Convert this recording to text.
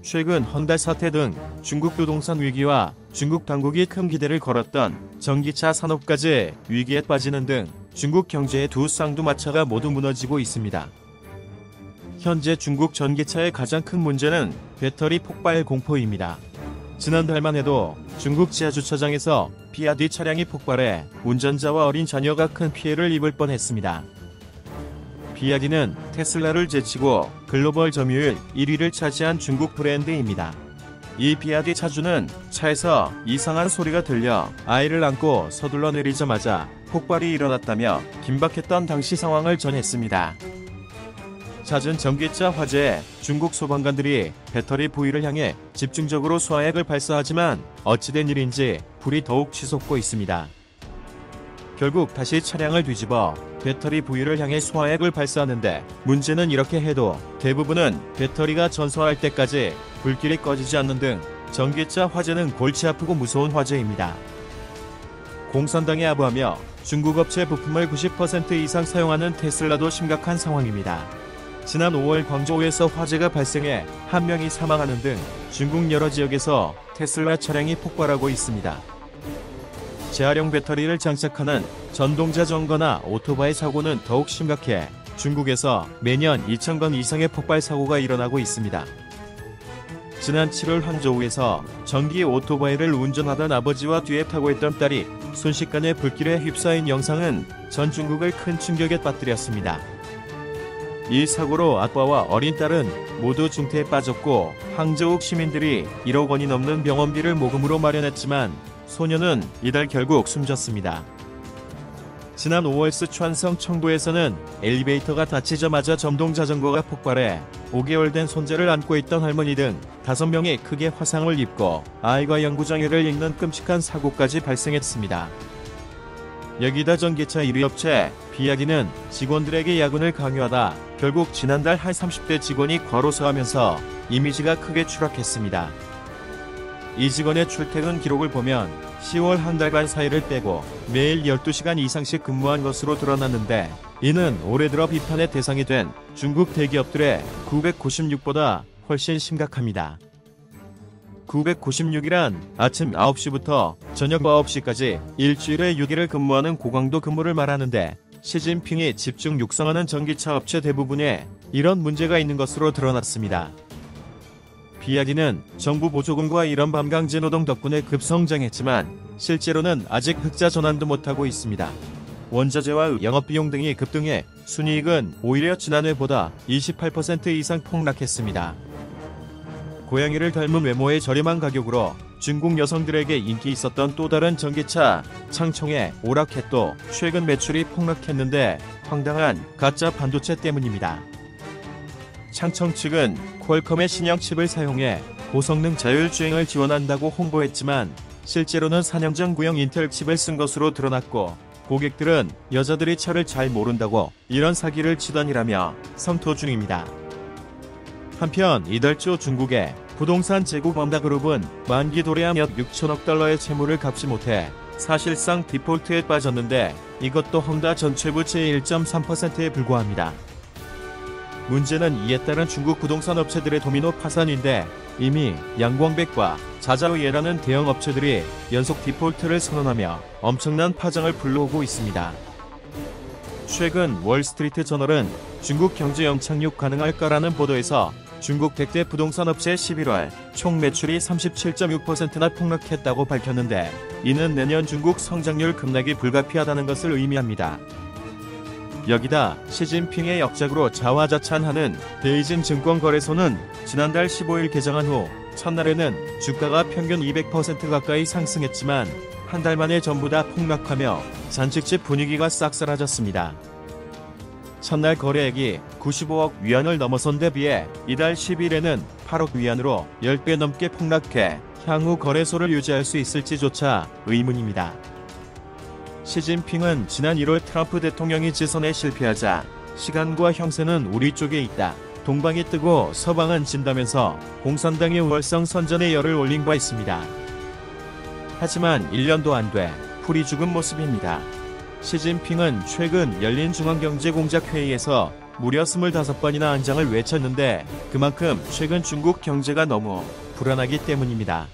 최근 헌다 사태 등 중국 부동산 위기와 중국 당국이 큰 기대를 걸었던 전기차 산업까지 위기에 빠지는 등 중국 경제의 두 쌍두마차가 모두 무너지고 있습니다. 현재 중국 전기차의 가장 큰 문제는 배터리 폭발 공포입니다. 지난달만 해도 중국 지하주차장에서 비아디 차량이 폭발해 운전자와 어린 자녀가 큰 피해를 입을 뻔했습니다. 비아디는 테슬라를 제치고 글로벌 점유율 1위를 차지한 중국 브랜드입니다. 이 비아디 차주는 차에서 이상한 소리가 들려 아이를 안고 서둘러 내리자마자 폭발이 일어났다며 긴박했던 당시 상황을 전했습니다. 잦은 전기차 화재에 중국 소방관들이 배터리 부위를 향해 집중적으로 소화액을 발사하지만 어찌된 일인지 불이 더욱 치솟고 있습니다. 결국 다시 차량을 뒤집어 배터리 부위를 향해 소화액을 발사하는데 문제는 이렇게 해도 대부분은 배터리가 전소할 때까지 불길이 꺼지지 않는 등 전기차 화재는 골치 아프고 무서운 화재입니다. 공산당에 아부하며 중국 업체 부품을 90% 이상 사용하는 테슬라도 심각한 상황입니다. 지난 5월 광저우에서 화재가 발생해 한 명이 사망하는 등 중국 여러 지역에서 테슬라 차량이 폭발하고 있습니다. 재활용 배터리를 장착하는 전동자전거나 오토바이 사고는 더욱 심각해 중국에서 매년 2,000건 이상의 폭발 사고가 일어나고 있습니다. 지난 7월 항저우에서 전기 오토바이를 운전하던 아버지와 뒤에 타고 있던 딸이 순식간에 불길에 휩싸인 영상은 전 중국을 큰 충격에 빠뜨렸습니다. 이 사고로 아빠와 어린 딸은 모두 중태에 빠졌고 항저우 시민들이 1억 원이 넘는 병원비를 모금으로 마련했지만 소녀는 이달 결국 숨졌습니다. 지난 5월 스촨성 청도에서는 엘리베이터가 닫히자마자 전동자전거가 폭발해 5개월 된 손자를 안고 있던 할머니 등 5명이 크게 화상을 입고 아이가 영구장애를 입는 끔찍한 사고까지 발생했습니다. 여기다 전기차 1위 업체 비아디는 직원들에게 야근을 강요하다 결국 지난달 한 30대 직원이 과로사하면서 이미지가 크게 추락했습니다. 이 직원의 출퇴근 기록을 보면 10월 한 달간 사이를 빼고 매일 12시간 이상씩 근무한 것으로 드러났는데 이는 올해 들어 비판의 대상이 된 중국 대기업들의 996보다 훨씬 심각합니다. 996이란 아침 9시부터 저녁 9시까지 일주일에 6일을 근무하는 고강도 근무를 말하는데 시진핑이 집중 육성하는 전기차 업체 대부분에 이런 문제가 있는 것으로 드러났습니다. 비아디는 정부 보조금과 이런 밤강제 노동 덕분에 급성장했지만 실제로는 아직 흑자 전환도 못하고 있습니다. 원자재와 영업비용 등이 급등해 순이익은 오히려 지난해보다 28% 이상 폭락했습니다. 고양이를 닮은 외모의 저렴한 가격으로 중국 여성들에게 인기 있었던 또 다른 전기차 창총의 오라켓도 최근 매출이 폭락했는데 황당한 가짜 반도체 때문입니다. 창청 측은 퀄컴의 신형 칩을 사용해 고성능 자율주행을 지원한다고 홍보했지만 실제로는 4년 전 구형 인텔 칩을 쓴 것으로 드러났고 고객들은 여자들이 차를 잘 모른다고 이런 사기를 치더니라며 성토 중입니다. 한편 이달 초 중국의 부동산 제국 험다그룹은 만기 도래한 약 6천억 달러의 채무를 갚지 못해 사실상 디폴트에 빠졌는데 이것도 헝다 전체 부채의 1.3%에 불과합니다. 문제는 이에 따른 중국 부동산 업체들의 도미노 파산인데 이미 양광백과 자자우예라는 대형 업체들이 연속 디폴트를 선언하며 엄청난 파장을 불러오고 있습니다. 최근 월스트리트 저널은 중국 경제 영착륙 가능할까라는 보도에서 중국 100대 부동산 업체 11월 총 매출이 37.6%나 폭락했다고 밝혔는데 이는 내년 중국 성장률 급락이 불가피하다는 것을 의미합니다. 여기다 시진핑의 역작으로 자화자찬하는 베이징 증권거래소는 지난달 15일 개장한 후 첫날에는 주가가 평균 200% 가까이 상승했지만 한 달 만에 전부 다 폭락하며 잔치집 분위기가 싹 사라졌습니다. 첫날 거래액이 95억 위안을 넘어선 데 비해 이달 10일에는 8억 위안으로 10배 넘게 폭락해 향후 거래소를 유지할 수 있을지조차 의문입니다. 시진핑은 지난 1월 트럼프 대통령이 지선에 실패하자 시간과 형세는 우리 쪽에 있다. 동방이 뜨고 서방은 진다면서 공산당의 우월성 선전에 열을 올린 바 있습니다. 하지만 1년도 안 돼 풀이 죽은 모습입니다. 시진핑은 최근 열린 중앙경제공작회의에서 무려 25번이나 안장을 외쳤는데 그만큼 최근 중국 경제가 너무 불안하기 때문입니다.